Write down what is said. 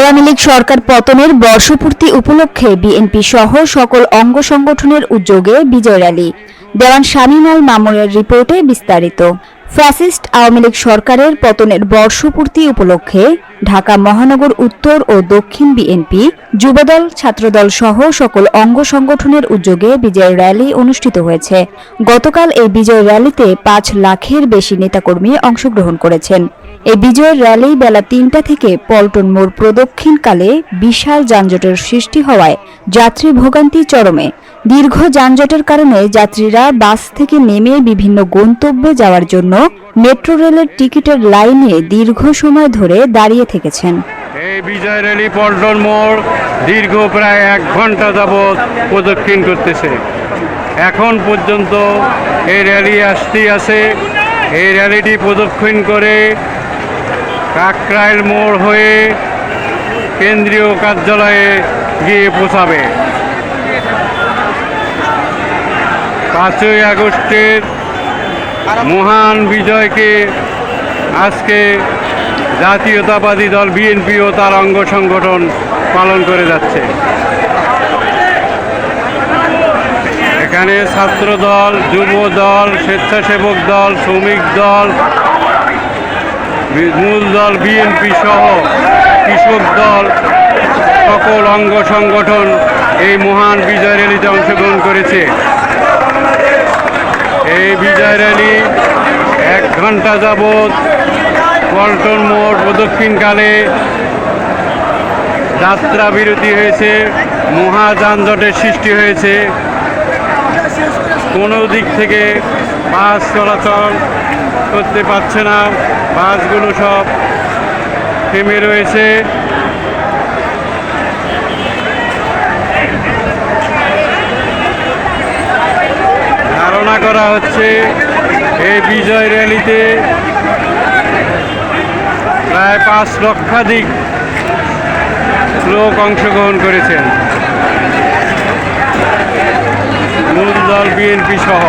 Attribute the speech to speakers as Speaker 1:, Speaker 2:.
Speaker 1: আওয়ামী লীগ সরকার পতনের বর্ষপূর্তি উপলক্ষে বিএনপি সহ সকল অঙ্গ সংগঠনের উদ্যোগে বিজয় র্যালি। দেওয়ান শামীম আল মামুনের রিপোর্টে বিস্তারিত। ফ্যাসিস্ট আওয়ামী লীগ সরকারের পতনের বর্ষপূর্তি উপলক্ষে ঢাকা মহানগর উত্তর ও দক্ষিণ বিএনপি, যুবদল, ছাত্রদল সহ সকল অঙ্গ সংগঠনের উদ্যোগে বিজয় র্যালি অনুষ্ঠিত হয়েছে। গতকাল এই বিজয় র্যালিতে ৫ লাখের বেশি নেতাকর্মী অংশগ্রহণ করেছেন। এই বিজয় র্যালি বেলা ৩টা থেকে পল্টন মোড় প্রদক্ষিণকালে বিশাল যানজটের সৃষ্টি হওয়ায় যাত্রী ভোগান্তি চরমে। দীর্ঘ যানজটের কারণে যাত্রীরা বাস থেকে নেমে বিভিন্ন গন্তব্যে যাওয়ার জন্য মেট্রো রেলের টিকিটের লাইনে দীর্ঘ সময় ধরে দাঁড়িয়ে থেকেছেন।
Speaker 2: এই বিজয় র্যালি পল্টন মোড় দীর্ঘ প্রায় ১ ঘন্টা যাবৎ প্রদক্ষিণ করতেছে। এখন পর্যন্ত এই র্যালি আসতেই আছে। এই র্যালিটি প্রদক্ষিণ করে কাকরাইল মোড় হয়ে কেন্দ্রীয় কার্যালয়ে গিয়ে পৌঁছাবে। ৫ই আগস্টের মহান বিজয়কে আজকে জাতীয়তাবাদী দল বিএনপি ও তার অঙ্গ সংগঠন পালন করে যাচ্ছে। এখানে ছাত্র দল, যুব দল, স্বেচ্ছাসেবক দল, শ্রমিক দল, মূল দল বিএনপি সহ কৃষক দল, সকল অঙ্গ সংগঠন এই মহান বিজয় র্যালিতে অংশগ্রহণ করেছে। এই বিজয় র্যালি ১ ঘন্টা যাবৎ পল্টন মোড় প্রদক্ষিণকালে যাত্রা বিরতি হয়েছে, মহা যানজটের সৃষ্টি হয়েছে। কোনো দিক থেকে বাস চলাচল করতে পারছে না, বাসগুলো সব থেমে রয়েছে। ধারণা করা হচ্ছে এই বিজয় র্যালিতে প্রায় ৫ লক্ষাধিক লোক অংশগ্রহণ করেছেন, মূল দল বিএনপি সহ।